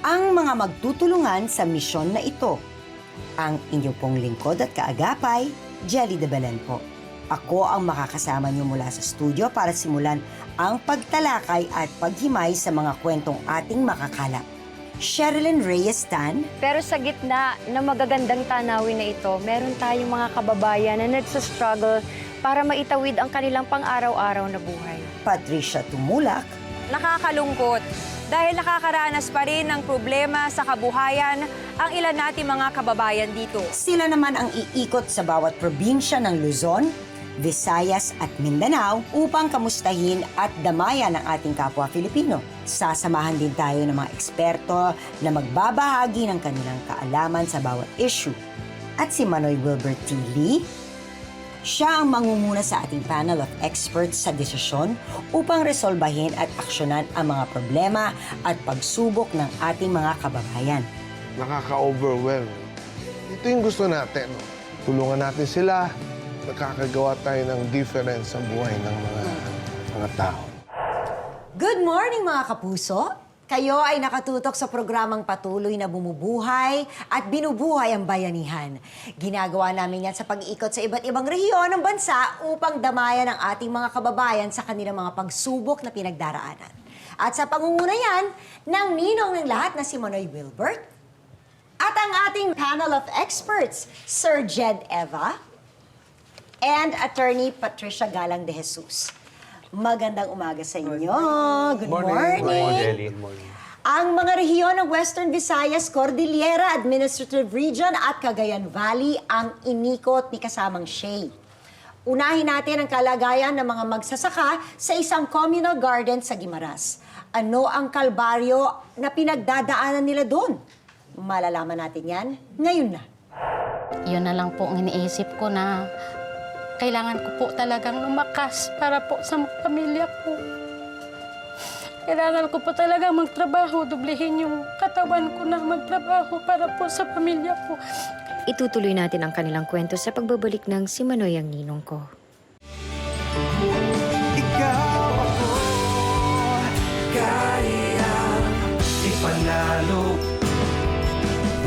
ang mga magtutulungan sa misyon na ito. Ang inyong pong lingkod at kaagapay, Jelly de Belen po. Ako ang makakasama niyo mula sa studio para simulan ang pagtalakay at paghimay sa mga kwentong ating makakalap. Sherilyn Reyes Tan. Pero sa gitna ng magagandang tanawin na ito, meron tayong mga kababayan na nagsastruggle para maitawid ang kanilang pang-araw-araw na buhay. Patricia Tumulak. Nakakalungkot dahil nakakaranas pa rin ng problema sa kabuhayan ang ilan nating mga kababayan dito. Sila naman ang iikot sa bawat probinsya ng Luzon, Visayas at Mindanao upang kamustahin at damayan ang ating kapwa Filipino. Sasamahan din tayo ng mga eksperto na magbabahagi ng kanilang kaalaman sa bawat issue. At si Manoy Wilbert T. Lee, siya ang mangunguna sa ating panel of experts sa desisyon upang resolbahin at aksyonan ang mga problema at pagsubok ng ating mga kababayan. Nakaka-overwhelm. Ito yung gusto natin. No? Tulungan natin sila. Nakakagawa tayo ng difference sa buhay ng mga tao. Good morning mga kapuso! Kayo ay nakatutok sa programang patuloy na bumubuhay at binubuhay ang bayanihan. Ginagawa namin yan sa pag-iikot sa iba't ibang rehiyon ng bansa upang damayan ang ating mga kababayan sa kanilang mga pagsubok na pinagdaraanan. At sa pangunguna yan ng ninong ng lahat na si Manoy Wilbert at ang ating panel of experts, Sir Jed Eva and Attorney Patricia Galang de Jesus. Magandang umaga sa inyo. Good morning. Good morning. Ang mga rehiyon ng Western Visayas, Cordillera Administrative Region at Cagayan Valley ang inikot ni kasamang Shay. Unahin natin ang kalagayan ng mga magsasaka sa isang communal garden sa Guimaras. Ano ang kalbaryo na pinagdadaanan nila doon? Malalaman natin yan ngayon na. Yun na lang po ang iniisip ko na kailangan ko po talagang lumakas para po sa pamilya ko. Kailangan ko po talagang magtrabaho, dublihin yung katawan ko na magtrabaho para po sa pamilya ko. Itutuloy natin ang kanilang kwento sa pagbabalik ng Si Manoy ang ninong ko. Ikaw ako, kaya ipanalo.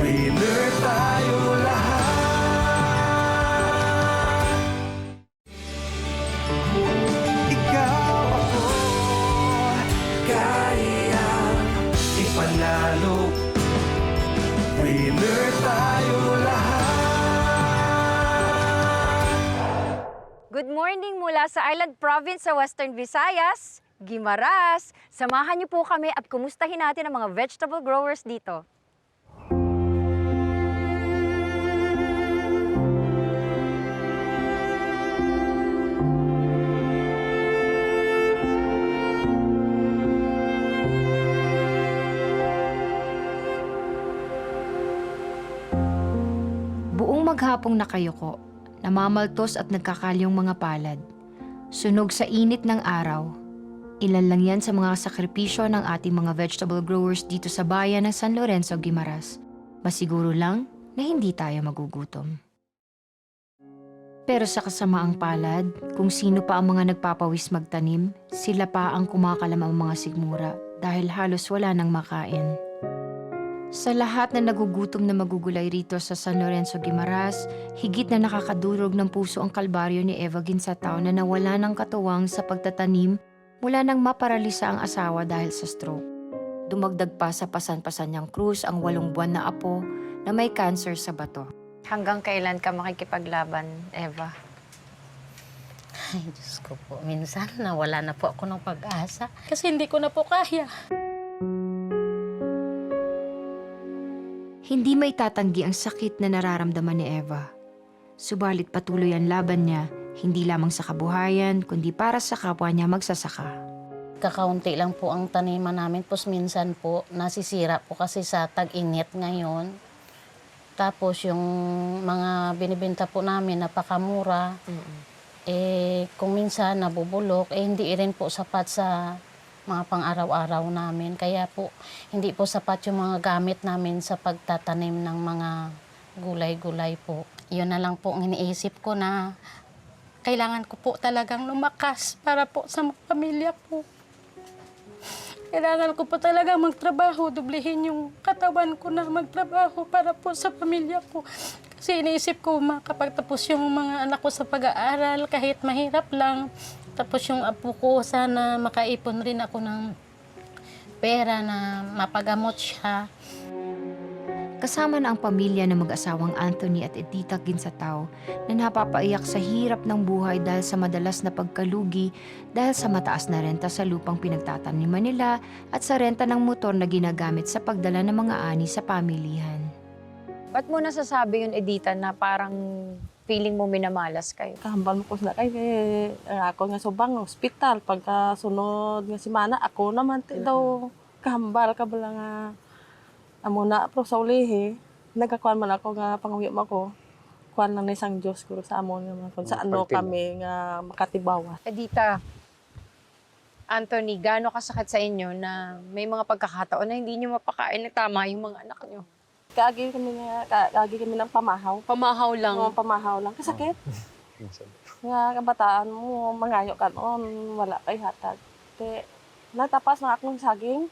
Winner tayo lahat. Ikaw ako, kaya ipanalo. Winner tayo lahat. Good morning mula sa Island Province sa Western Visayas, Guimaras. Samahan niyo po kami at kumustahin natin ang mga vegetable growers dito. Buong maghapong nakayuko, namamaltos at nagkakalyong mga palad. Sunog sa init ng araw. Ilan lang yan sa mga sakripisyo ng ating mga vegetable growers dito sa bayan ng San Lorenzo, Guimaras. Masiguro lang na hindi tayo magugutom. Pero sa kasamaang palad, kung sino pa ang mga nagpapawis magtanim, sila pa ang kumakalam ang mga sigmura dahil halos wala nang makain. Sa lahat na nagugutom na magugulay rito sa San Lorenzo, Guimaras, higit na nakakadurog ng puso ang kalbaryo ni Eva Ginsatao na nawala ng katuwang sa pagtatanim mula nang maparalisa ang asawa dahil sa stroke. Dumagdag pa sa pasan-pasan niyang krus ang 8 buwan na apo na may cancer sa bato. Hanggang kailan ka makikipaglaban, Eva? Ay, Diyos ko po. Minsan, nawala na po ako ng pag-asa kasi hindi ko na po kaya. Hindi may tatanggi ang sakit na nararamdaman ni Eva. Subalit patuloy ang laban niya, hindi lamang sa kabuhayan, kundi para sa kapwa niya magsasaka. Kakaunti lang po ang taniman namin. Tapos minsan po, nasisira po kasi sa tag-init ngayon. Tapos yung mga binibenta po namin, napakamura. Kung minsan nabubulok, hindi rin po sapat sa mga pang-araw-araw namin. Kaya po, hindi po sapat yung mga gamit namin sa pagtatanim ng mga gulay-gulay po. Yun na lang po ang iniisip ko na kailangan ko po talagang lumakas para po sa pamilya ko. Kailangan ko po talaga magtrabaho, dublihin yung katawan ko na magtrabaho para po sa pamilya ko. Kasi iniisip ko makapagtapos yung mga anak ko sa pag-aaral kahit mahirap lang. Tapos yung apo ko, sana makaipon rin ako ng pera na mapagamot siya. Kasama na ang pamilya ng mag-asawang Anthony at Edita Ginsatao na napapaiyak sa hirap ng buhay dahil sa madalas na pagkalugi dahil sa mataas na renta sa lupang pinagtataniman nila at sa renta ng motor na ginagamit sa pagdala ng mga ani sa pamilihan. Ba't mo nasasabi yun, Edita, na parang feeling mo minamalas kayo? Kahambal mo ko sila kay ako nga subang hospital pagka sunod nga semana ako naman daw kahambal ka bala nga amo na pro sa ulihi nagakuan man ako nga panguwi mo ako kuan lang na isang Diyos ko sa amon nga kung sa ano kami nga makatibawa. Edita, Anthony, gaano kasakit sa inyo na may mga pagkakataon na hindi nyo mapakain na tama yung mga anak nyo? Kaagi kami ng pamahaw. Pamahaw lang. Oo, pamahaw lang. Kasakit. Nga kabataan mo, mangayo ka noon, wala kay hatag. Te, natapas na akong saging.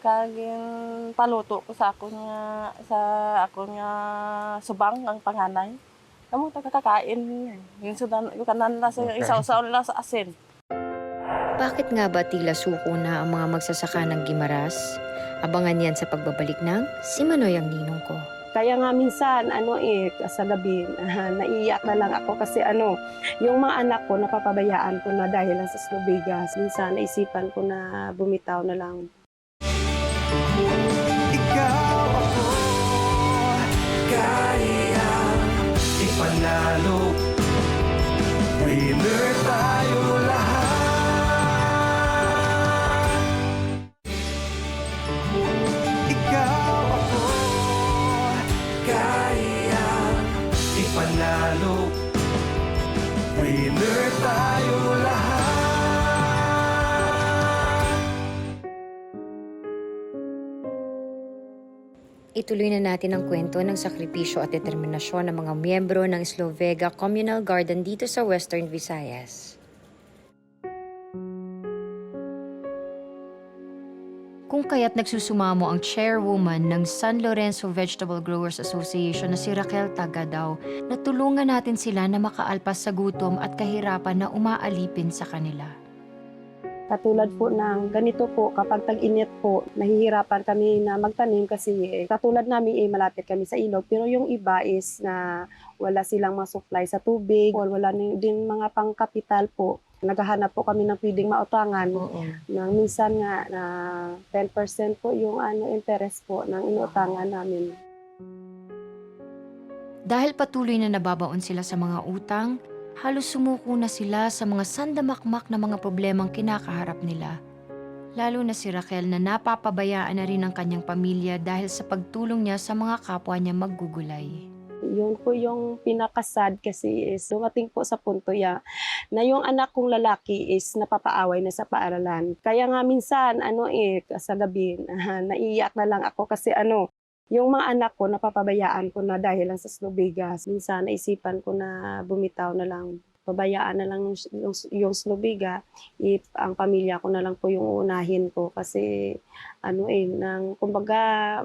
Kaging paluto ko sa akong nga subang ang panganay. Kamu ta kakakain. Yung sudan, yung kanan la sa isaw-saw la sa asin. Bakit nga ba tila suko na ang mga magsasaka ng Gimaras? Abangan yan sa pagbabalik ng Si Manoy ang Ninong Ko. Kaya nga minsan, sa gabi, naiiyak na lang ako kasi yung mga anak ko, napapabayaan ko na dahil lang sa Slow Vegas. Minsan, naisipan ko na bumitaw na lang. Ikaw ako kaya ipanalo. Winner tayo lahat. Ikaw ako kaya ipanalo. Winner tayo lahat. Ituloy na natin ang kwento ng sakripisyo at determinasyon ng mga miyembro ng Slovega Communal Garden dito sa Western Visayas. Kung kaya't nagsusumamo ang chairwoman ng San Lorenzo Vegetable Growers Association na si Raquel Tagadaw na tulungan natin sila na makaalpas sa gutom at kahirapan na umaalipin sa kanila. Katulad po ng ganito po, kapag tag-init po, nahihirapan kami na magtanim kasi katulad namin malapit kami sa ilog. Pero yung iba is na wala silang ma-supply sa tubig, or wala din mga pangkapital po. Naghahanap po kami ng pwedeng mautangan. Na minsan nga na 10% po yung interest po ng inutangan namin. Dahil patuloy na nababaon sila sa mga utang, halos sumuko na sila sa mga sandamakmak na mga problemang kinakaharap nila. Lalo na si Raquel na napapabayaan na rin ang kanyang pamilya dahil sa pagtulong niya sa mga kapwa niya maggugulay. Yun po yung pinakasad kasi is dumating po sa punto na yung anak kong lalaki is napapaaway na sa paaralan. Kaya nga minsan sa gabi naiiyak na lang ako kasi yung mga anak ko, napapabayaan ko na dahil lang sa Slow Vegas. Minsan, naisipan ko na bumitaw na lang. Pabayaan na lang yung Slow Vegas. Ang pamilya ko na lang po yung uunahin ko. Kasi, kumbaga,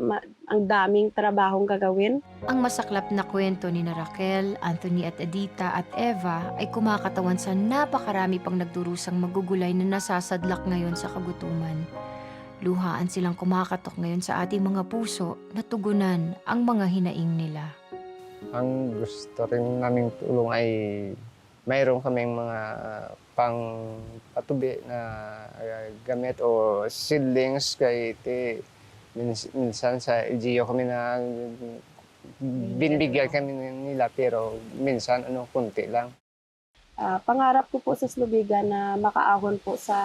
ang daming trabahong gagawin. Ang masaklap na kwento ni Raquel, Anthony at Edita at Eva ay kumakatawan sa napakarami pang nagdurusang magugulay na nasasadlak ngayon sa kagutuman. Luhaan silang kumakatok ngayon sa ating mga puso na tugunan ang mga hinaing nila. Ang gusto rin naming tulong ay mayroon kaming mga pang-patubi na gamit o seedlings kay minsan sa LGU kami na binibigyan kami nila pero minsan kunti lang. Pangarap ko po sa Slow Vegas na makaahon po sa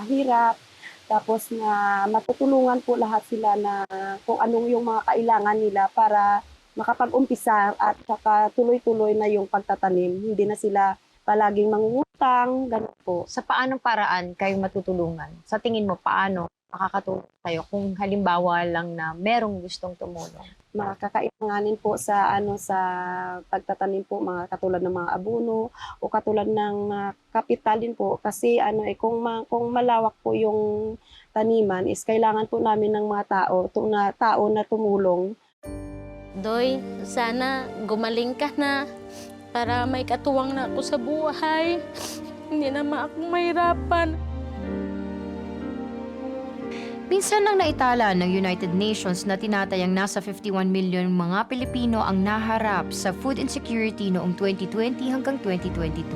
hirap. Tapos na matutulungan po lahat sila na kung anong yung mga kailangan nila para makapag-umpisa at saka tuloy-tuloy na yung pagtatanim. Hindi na sila palaging mangungutang, ganun po. Sa paanong paraan kayo matutulungan? Sa tingin mo, paano makakatulong kayo kung halimbawa lang na merong gustong tumulong? mga kakailanganin po sa sa pagtatanim po, mga katulad ng mga abono o katulad ng kapital din po kasi kung malawak po yung taniman is kailangan po namin ng mga tao na tumulong. Doy, sana gumaling ka na para may katuwang na ako sa buhay. Hindi naman ako mahirapan. Minsan nang naitala ng United Nations na tinatayang nasa 51 milyon mga Pilipino ang naharap sa food insecurity noong 2020 hanggang 2022,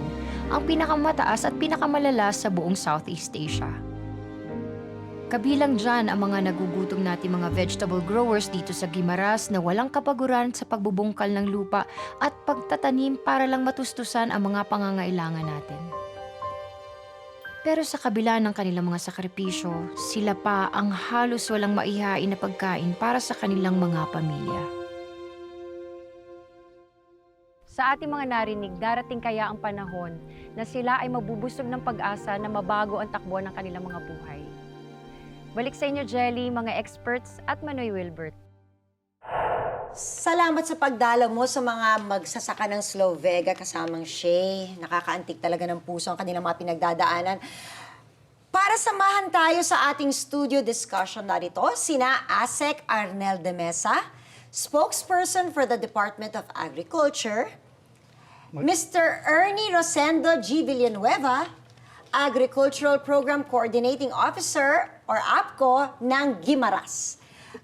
ang pinakamataas at pinakamalala sa buong Southeast Asia. Kabilang dyan ang mga nagugutom nating mga vegetable growers dito sa Guimaras na walang kapaguran sa pagbubungkal ng lupa at pagtatanim para lang matustusan ang mga pangangailangan natin. Pero sa kabila ng kanilang mga sakripisyo, sila pa ang halos walang maihain na pagkain para sa kanilang mga pamilya. Sa ating mga narinig, darating kaya ang panahon na sila ay mabubusog ng pag-asa na mabago ang takbo ng kanilang mga buhay. Balik sa inyo, Jelly, mga experts at Manoy Wilbert. Salamat sa pagdalaw mo sa mga magsasaka ng Slovega kasamang Shay. Nakakaantik talaga ng puso ang kanilang mga pinagdadaanan. Para samahan tayo sa ating studio discussion narito, sina Asek Arnel de Mesa, spokesperson for the Department of Agriculture, Mr. Ernie Rosendo G. Villanueva, Agricultural Program Coordinating Officer or APCO ng Guimaras.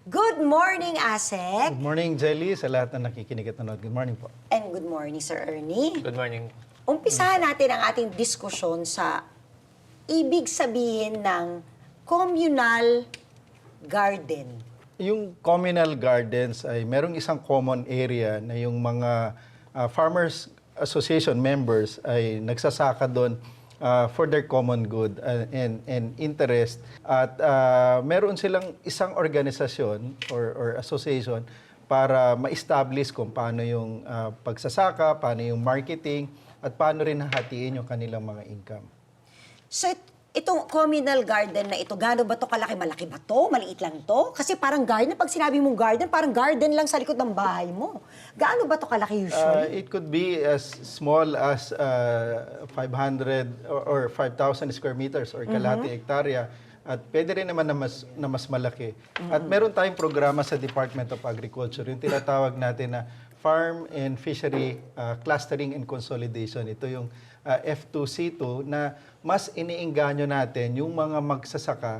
Good morning, Asek. Good morning, Jelly, sa lahat na nakikinig at nanood. Good morning po. And good morning, Sir Ernie. Good morning. Umpisahan natin ang ating diskusyon sa ibig sabihin ng communal garden. Yung communal gardens ay merong isang common area na yung mga Farmers Association members ay nagsasaka doon for their common good and interest. At meron silang isang organisasyon or association para ma-establish kung paano yung pagsasaka, paano yung marketing, at paano rin hahatiin yung kanilang mga income. So, itong communal garden na ito, gaano ba to kalaki? Malaki ba to? Maliit lang to? Kasi parang garden, pag sinabi mong garden, parang garden lang sa likod ng bahay mo. Gaano ba to kalaki usually? It could be as small as 500 or 5,000 square meters or kalahati hektarya. At pwede rin naman na mas malaki. At meron tayong programa sa Department of Agriculture, yung tinatawag natin na Farm and Fishery Clustering and Consolidation. Ito yung F2C2 na mas iniingganyo natin yung mga magsasaka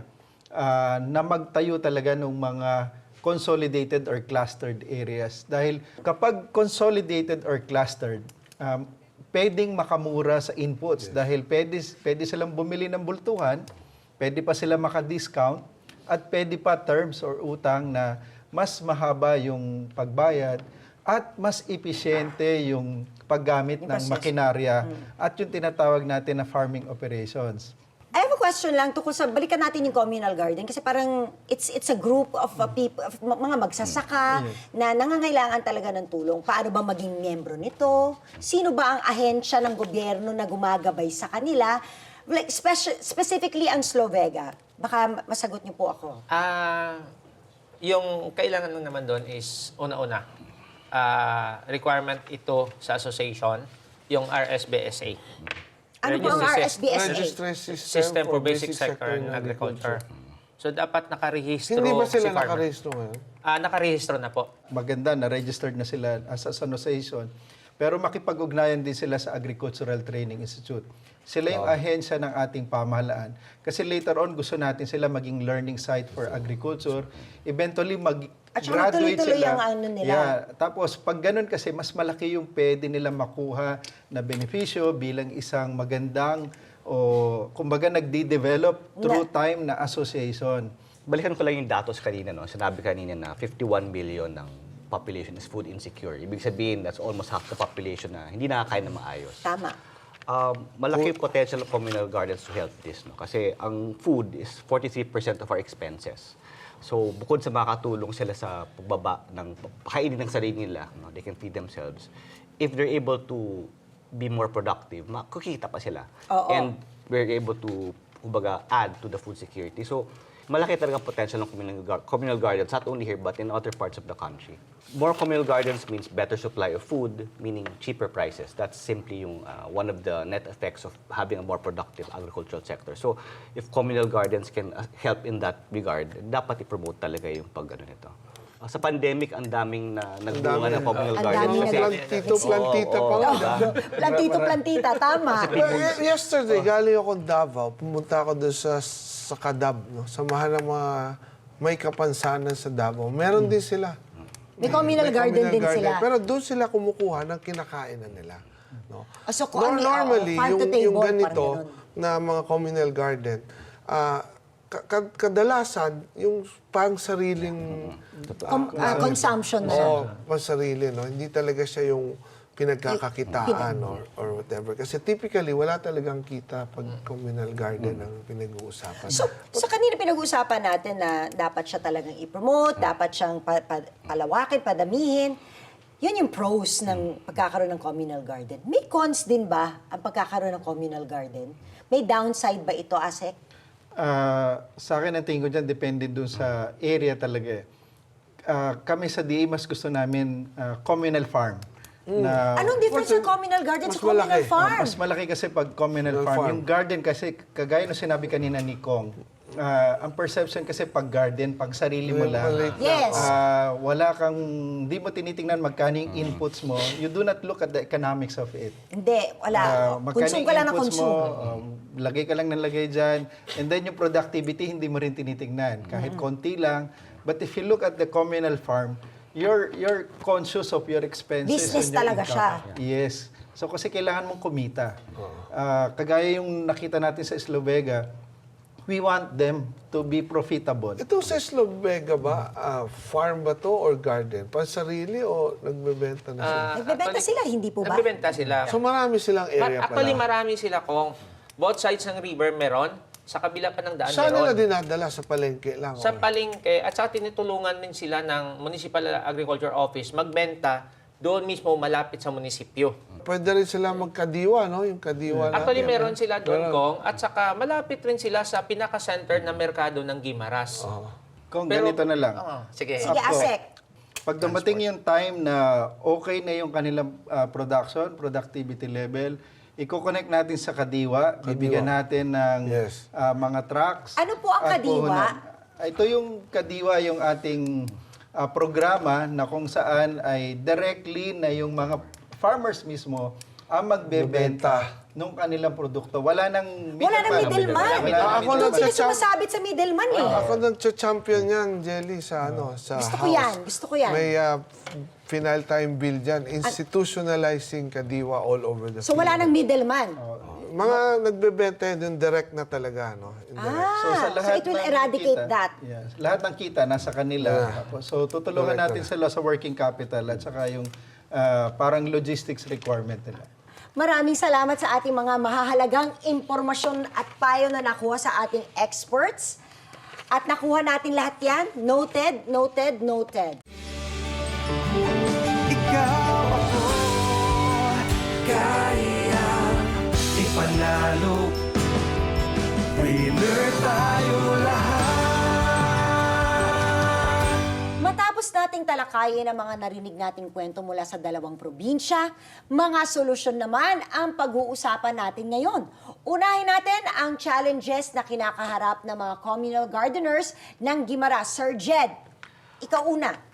na magtayo talaga ng mga consolidated or clustered areas. Dahil kapag consolidated or clustered, pwedeng makamura sa inputs dahil pwede silang bumili ng bultuhan, pwede pa sila maka-discount, at pwede pa terms or utang na mas mahaba yung pagbayad at mas episyente yung paggamit ng makinarya at yung tinatawag natin na farming operations. I have a question lang tungkol sa, balikan natin yung communal garden kasi parang it's a group of people, of mga magsasaka na nangangailangan talaga ng tulong. Paano ba maging miyembro nito? Sino ba ang ahensya ng gobyerno na gumagabay sa kanila? Like, specifically ang Slovega. Baka masagot niyo po ako. Yung kailangan mo naman doon is una-una, requirement ito sa association, yung RSBSA. Ano po ang RSBSA? Registration System for Basic Sector in Agriculture. So dapat nakarehistro Hindi ba sila si farmer. nakarehistro ngayon? Nakarehistro na po. Maganda na registered na sila as an association, pero makipag-ugnayan din sila sa Agricultural Training Institute. Sila yung ahensya ng ating pamahalaan. Kasi later on, gusto natin sila maging learning site for agriculture. Eventually, At saka mag-graduate tuloy-tuloy sila. ang ano nila. Yeah. Tapos, pag ganun kasi, mas malaki yung pwede nila makuha na benepisyo bilang isang magandang o kumbaga nagdi-develop through time na association. Balikan ko lang yung datos kanina, no? Sinabi kanina na 51 million ng population is food insecure. Ibig sabihin, that's almost half the population na hindi nakakain na maayos. Tama. Malaki yung potential of communal gardens to help this, no? Kasi ang food is 43% of our expenses. So, bukod sa makakatulong sila sa pagbaba ng pakainin ng sarili nila, no? They can feed themselves. If they're able to be more productive, makikita pa sila. Oo. And we're able to, kumbaga, add to the food security. So, malaki talaga ang potential ng communal gardens, not only here but in other parts of the country. More communal gardens means better supply of food, meaning cheaper prices. That's simply yung one of the net effects of having a more productive agricultural sector. So if communal gardens can help in that regard, dapat i-promote talaga yung pag-ano nito. Sa pandemic, ang daming nagbunga ng communal Ang gardens. daming Plantito-plantita pa nga. Plantito-plantita, tama. Yesterday, galing ako Davao. Pumunta ako doon sa Kadab, no? Samahan ng mga may kapansanan sa Davao. Meron din sila. May communal garden din garden. sila. Pero doon sila kumukuha ng kinakainan nila. No? So, Normally, farm to table, yung parang ganito ganun. na mga communal garden, kadalasan, yung pang-sariling Consumption na siya. Oo, pang-sarili. No? Hindi talaga siya yung pinagkakakitaan or whatever. Kasi typically, wala talagang kita pag communal garden ang pinag-uusapan. So, sa kanina pinag-uusapan natin na dapat siya talagang i-promote, dapat siyang palawakin, padamihin. Yun yung pros ng pagkakaroon ng communal garden. May cons din ba ang pagkakaroon ng communal garden? May downside ba ito, Asek? Sa akin, ang tingin ko dyan, depende dun sa area talaga eh. Kami sa DA, mas gusto namin communal farm. Na, Anong difference ng communal garden sa communal farm? mas malaki kasi pag communal farm. Yung garden kasi, kagaya nung sinabi kanina ni Kong, ang perception kasi pag garden, pag sarili mo lang, Yes. wala kang, di mo tinitingnan magkano yung inputs mo, you do not look at the economics of it. Hindi, wala. Magkano Consume yung ka lang ng inputs consume. lagay ka lang ng lagay dyan, and then yung productivity, hindi mo rin tinitingnan. Kahit konti lang. But if you look at the communal farm, you're conscious of your expenses. Business and your talaga income. siya. Yes. So kasi kailangan mong kumita. Kagaya yung nakita natin sa Slovega, we want them to be profitable. Ito sa Slovega ba, farm ba to or garden? Pansarili o nagbebenta na sila? Nagbebenta sila, hindi po ba? Nagbebenta sila. So marami silang area Actually, pala. marami sila kung both sides ng river meron, sa kabila pa ng daan Saan meron. nila dinadala? Sa palengke lang? Sa or- palengke, at saka tinutulungan din sila ng Municipal Agriculture Office magbenta doon mismo malapit sa munisipyo. Pwede rin sila magkadiwa, no? Yung kadiwa Actually, natin. meron sila doon, Kong, at saka malapit rin sila sa pinaka-center na merkado ng Guimaras. Kung Pero- ganito na lang. Sige. Sige, Ako. Asek. Pag dumating yung time na okay na yung kanilang productivity level, i-connect natin sa Kadiwa, bibigyan natin ng Yes. mga trucks. Ano po ang at Kadiwa? puhunan. Ito yung Kadiwa, yung ating programa na kung saan ay directly na yung mga farmers mismo ang magbebenta ng kanilang produkto. Wala nang Wala nang middleman. Ako Doon sila nagsa-champ- sumasabit sa middleman eh. Ako nag-champion yan, Jelly, sa sa Gusto ko House. yan, gusto ko yan. May final time bill dyan, institutionalizing Kadiwa all over the So wala nang middleman. Mga nagbebenta yun, direct na talaga, no? Indirect. So, sa lahat it will ng eradicate kita- that. Yes. Lahat ng kita nasa kanila. So tutulungan natin sila sa working capital at saka yung parang logistics requirement nila. Maraming salamat sa ating mga mahahalagang impormasyon at payo na nakuha sa ating experts. At nakuha natin lahat yan. Noted, noted, noted. Ikaw ako, kaya ipanalo. Winner tayo lahat. Matapos nating talakayin ang mga narinig nating kwento mula sa dalawang probinsya, mga solusyon naman ang pag-uusapan natin ngayon. Unahin natin ang challenges na kinakaharap ng mga communal gardeners ng Guimaras. Sir Jed, ikaw una.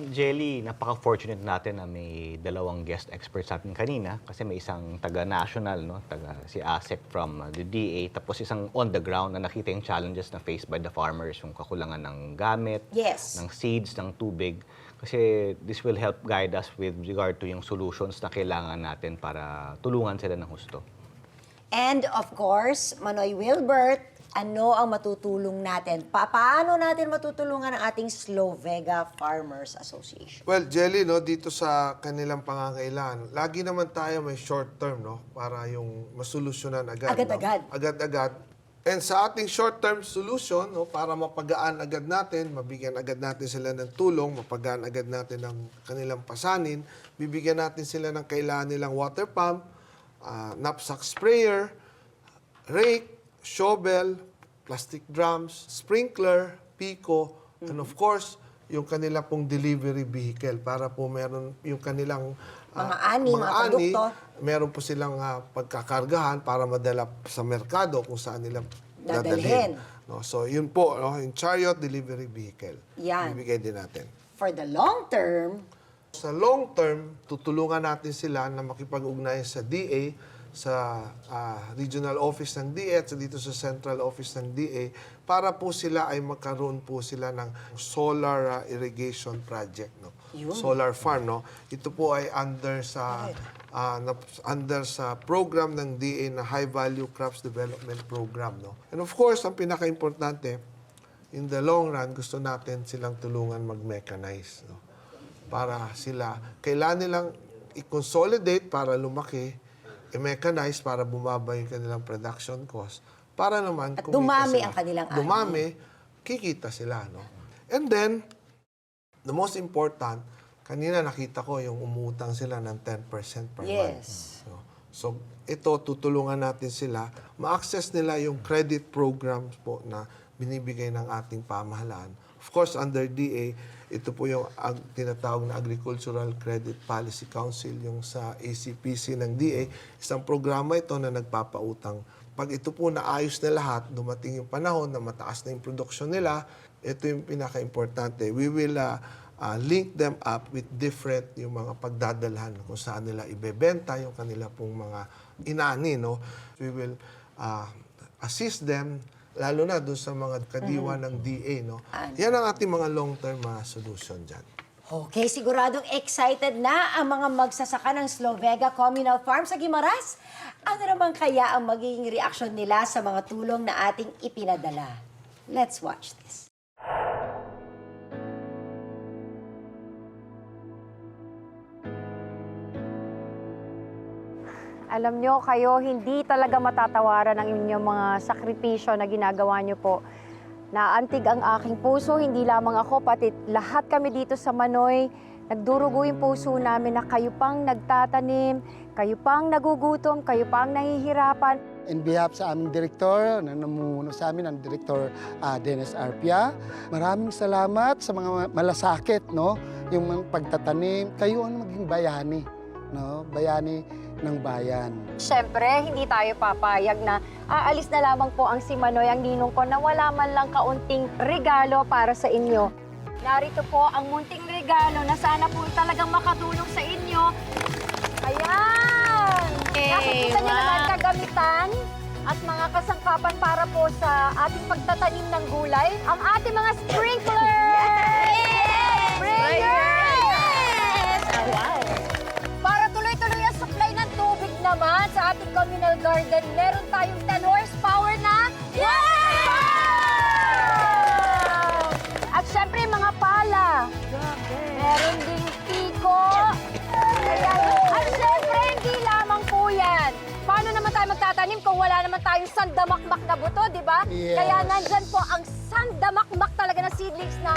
Jelly, napaka-fortunate natin na may dalawang guest experts sa atin kanina kasi may isang taga-national, no? Si Asek from the DA, tapos isang on-the-ground na nakita yung challenges na faced by the farmers, yung kakulangan ng gamit, Yes. ng seeds, ng tubig. Kasi this will help guide us with regard to yung solutions na kailangan natin para tulungan sila ng husto. And of course, Manoy Wilbert, ano ang matutulong natin? Paano natin matutulungan ang ating Slovega Farmers Association? Well, Jelly, no, dito sa kanilang pangangailangan, lagi naman tayo may short term, no, para yung masolusyonan agad. Agad-agad. No? Agad-agad. And sa ating short-term solution, no, para mapagaan agad natin, mabigyan agad natin sila ng tulong, mapagaan agad natin ng kanilang pasanin, bibigyan natin sila ng kailangan nilang water pump, knapsack sprayer, rake, shovel, plastic drums, sprinkler, Pico, and of course, yung kanila pong delivery vehicle para po meron yung kanilang Mga ani, mga produkto. meron po silang pagkakargahan para madala sa merkado kung saan nila Dadalhin. dadalhin. No? So, yun po, no? Yung chariot delivery vehicle. Yan. Bibigay din natin. For the long term, Sa long term, tutulungan natin sila na makipag-ugnayan sa DA, sa regional office ng DA at dito sa central office ng DA para po sila ay magkaroon po sila ng solar irrigation project, no? Solar farm, no? Ito po ay under sa program ng DA na High Value Crops Development Program, no? And of course, ang pinaka-importante, in the long run, gusto natin silang tulungan mag-mechanize, no? Para sila, kailangan nilang i-consolidate para lumaki, i-mechanize para bumaba yung kanilang production cost. Para naman, At kumita dumami sila. ang kanilang ani. Dumami, kikita sila, no? And then, the most important, kanina nakita ko yung umutang sila ng 10% per month. yes. No? So, ito, tutulungan natin sila. Ma-access nila yung credit programs po na binibigay ng ating pamahalaan. Of course, under DA, ito po yung tinatawag na Agricultural Credit Policy Council, yung sa ACPC ng DA. Isang programa ito na nagpapautang. Pag ito po naayos na lahat, dumating yung panahon na mataas na yung produksyon nila, ito yung pinaka-importante. We will link them up with different yung mga pagdadalhan kung saan nila ibebenta yung kanila pong mga inani, no? We will assist them lalo na doon sa mga kadiwa ng DA, no? Yan ang ating mga long-term solution dyan. Okay, siguradong excited na ang mga magsasaka ng Slovega Communal Farm sa Guimaras. Ano naman kaya ang magiging reaksyon nila sa mga tulong na ating ipinadala? Let's watch this. Alam nyo, kayo hindi talaga matatawaran ang inyong mga sakripisyo na ginagawa nyo po. Naantig ang aking puso, hindi lamang ako, pati lahat kami dito sa Manoy. Nagdurugo yung puso namin na kayo pang nagtatanim, kayo pang nagugutom, kayo pang nahihirapan. In behalf sa aming direktor, na namumuno sa amin, ang Direktor Dennis Arpia, maraming salamat sa mga malasakit, no? Yung mga pagtatanim, kayo ang maging bayani, no? Bayani ng bayan. Siyempre, hindi tayo papayag na aalis na lamang po ang si Manoy, ang ninong ko, na wala man lang kaunting regalo para sa inyo. Narito po ang munting regalo na sana po talagang makatulong sa inyo. Ayan! Nakikita niyo naman kagamitan at mga kasangkapan para po sa ating pagtatanim ng gulay. Ang ating mga sprinkler! Sprinklers! Wow! Para tuloy-tuloy ang supply ng tubig naman sa ating communal garden, meron tayong 10 horsepower na at syempre mga pala. Meron ding Pico. At syempre, hindi lamang po yan. Paano naman tayo magtatanim kung wala naman tayong sandamakmak na buto, di ba? Yes. Kaya nandyan po ang sandamakmak talaga na seedlings na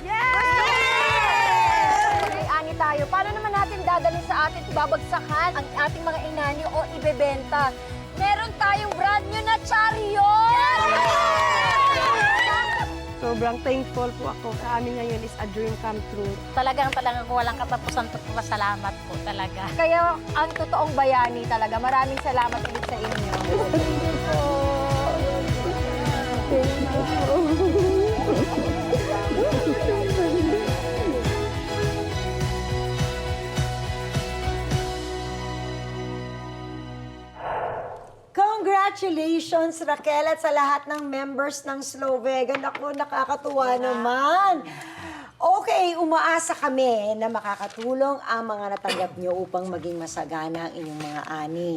may ani tayo. Paano naman natin dadalhin sa atin, babagsakan ang ating mga inani o ibebenta? Meron tayong brand new na chariot! Sobrang thankful po ako. Sa amin ngayon is a dream come true. Talagang walang katapusan po. Salamat po talaga. Kaya ang totoong bayani talaga. Maraming salamat ulit sa inyo. Congratulations, Raquel, at sa lahat ng members ng Slovega. Naku, nakakatuwa naman. Okay, umaasa kami na makakatulong ang mga natanggap nyo upang maging masagana ang inyong mga ani.